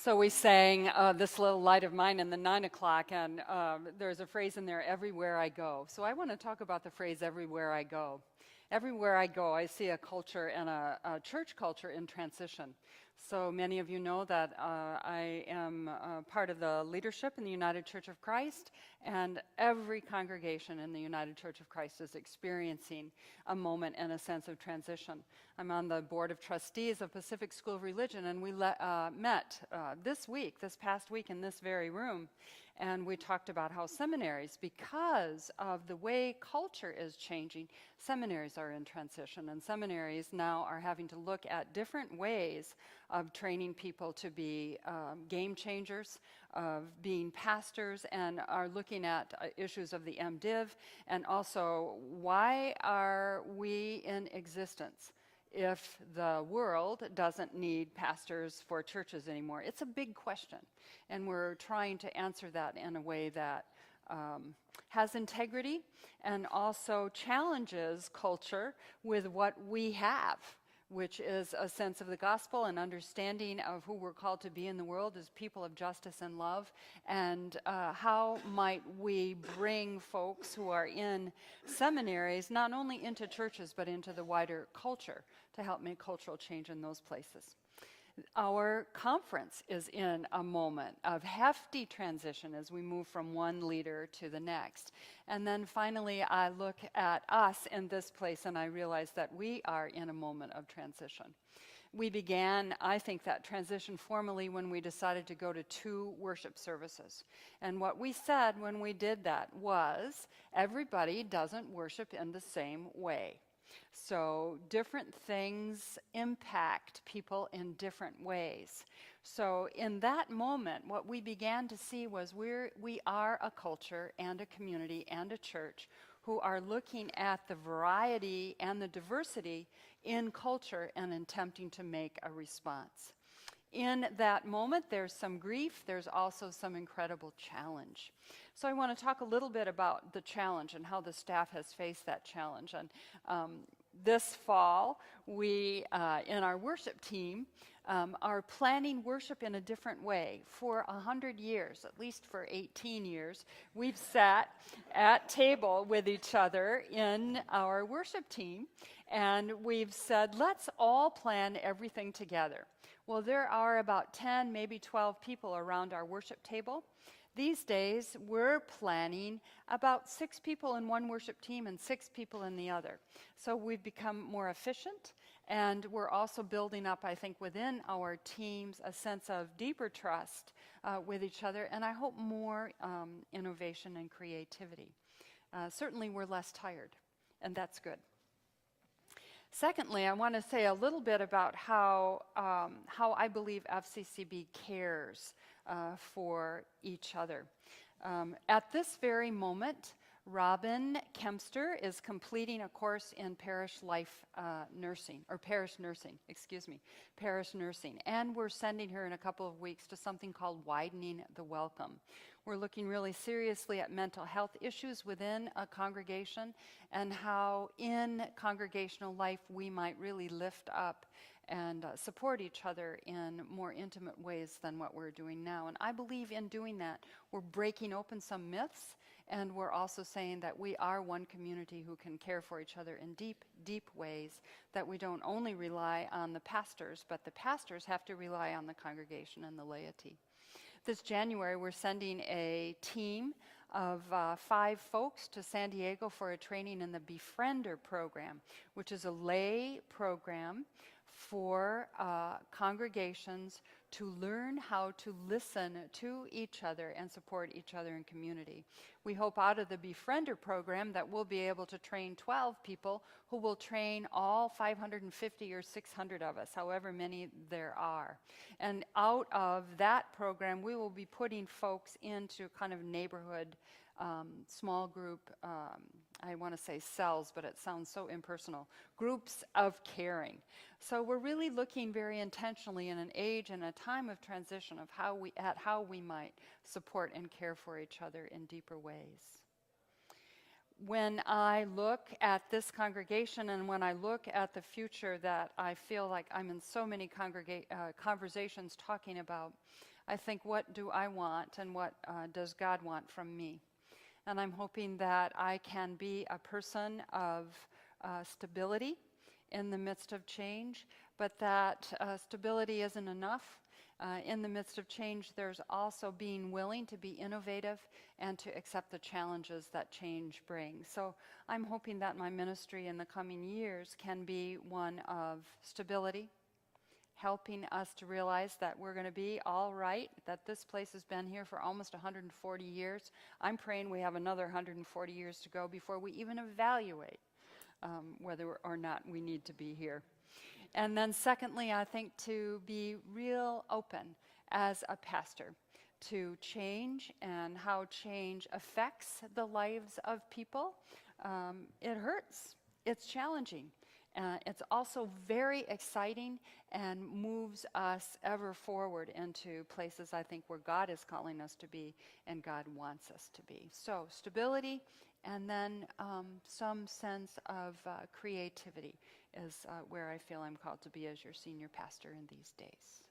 So we sang This Little Light of Mine in the 9 o'clock, and there's a phrase in there, everywhere I go. So I want to talk about the phrase, everywhere I go. Everywhere I go, I see a culture and a church culture in transition. So many of you know that I am part of the leadership in the United Church of Christ, and every congregation in the United Church of Christ is experiencing a moment and a sense of transition. I'm on the board of trustees of Pacific School of Religion, and we met this past week in this very room, and we talked about how seminaries, because of the way culture is changing, seminaries are in transition, and seminaries now are having to look at different ways of training people to be game changers, of being pastors, and are looking at issues of the MDiv, and also why are we in existence if the world doesn't need pastors for churches anymore? It's a big question, and we're trying to answer that in a way that has integrity and also challenges culture with what we have, which is a sense of the gospel and understanding of who we're called to be in the world as people of justice and love, and how might we bring folks who are in seminaries not only into churches but into the wider culture to help make cultural change in those places. Our conference is in a moment of hefty transition as we move from one leader to the next. And then finally, I look at us in this place and I realize that we are in a moment of transition. We began, I think, that transition formally when we decided to go to 2 worship services. And what we said when we did that was, everybody doesn't worship in the same way. So different things impact people in different ways. So in that moment, what we began to see was we are a culture and a community and a church who are looking at the variety and the diversity in culture and attempting to make a response. In that moment, there's some grief, there's also some incredible challenge. So I want to talk a little bit about the challenge and how the staff has faced that challenge. And this fall, we, in our worship team, are planning worship in a different way. For 100 years, at least for 18 years, we've sat at table with each other in our worship team, and we've said, let's all plan everything together. Well, there are about 10, maybe 12 people around our worship table. These days, we're planning about 6 people in one worship team and 6 people in the other. So we've become more efficient, and we're also building up, I think, within our teams a sense of deeper trust with each other, and I hope more innovation and creativity. Certainly, we're less tired, and that's good. Secondly, I want to say a little bit about how I believe FCCB cares for each other. At this very moment, Robin Kempster is completing a course in parish nursing, and we're sending her in a couple of weeks to something called Widening the Welcome. We're looking really seriously at mental health issues within a congregation and how in congregational life we might really lift up and support each other in more intimate ways than what we're doing now. And I believe in doing that, we're breaking open some myths, and we're also saying that we are one community who can care for each other in deep, deep ways, that we don't only rely on the pastors, but the pastors have to rely on the congregation and the laity. This January, we're sending a team of 5 folks to San Diego for a training in the Befriender program, which is a lay program for congregations to learn how to listen to each other and support each other in community. We hope out of the Befriender program that we'll be able to train 12 people who will train all 550 or 600 of us, however many there are. And out of that program, we will be putting folks into kind of neighborhood small group, I want to say cells, but it sounds so impersonal, groups of caring. So we're really looking very intentionally in an age and a time of transition of how we might support and care for each other in deeper ways. when I look at this congregation and when I look at the future that I feel like I'm in so many conversations talking about, I think, what do I want and what does God want from me? And I'm hoping that I can be a person of stability in the midst of change, but that stability isn't enough. In the midst of change, there's also being willing to be innovative and to accept the challenges that change brings. So I'm hoping that my ministry in the coming years can be one of stability, helping us to realize that we're going to be all right, that this place has been here for almost 140 years. I'm praying we have another 140 years to go before we even evaluate whether or not we need to be here. And then secondly, I think to be real open as a pastor to change and how change affects the lives of people. It hurts. It's challenging. It's also very exciting and moves us ever forward into places, I think, where God is calling us to be and God wants us to be. So stability and then some sense of creativity is where I feel I'm called to be as your senior pastor in these days.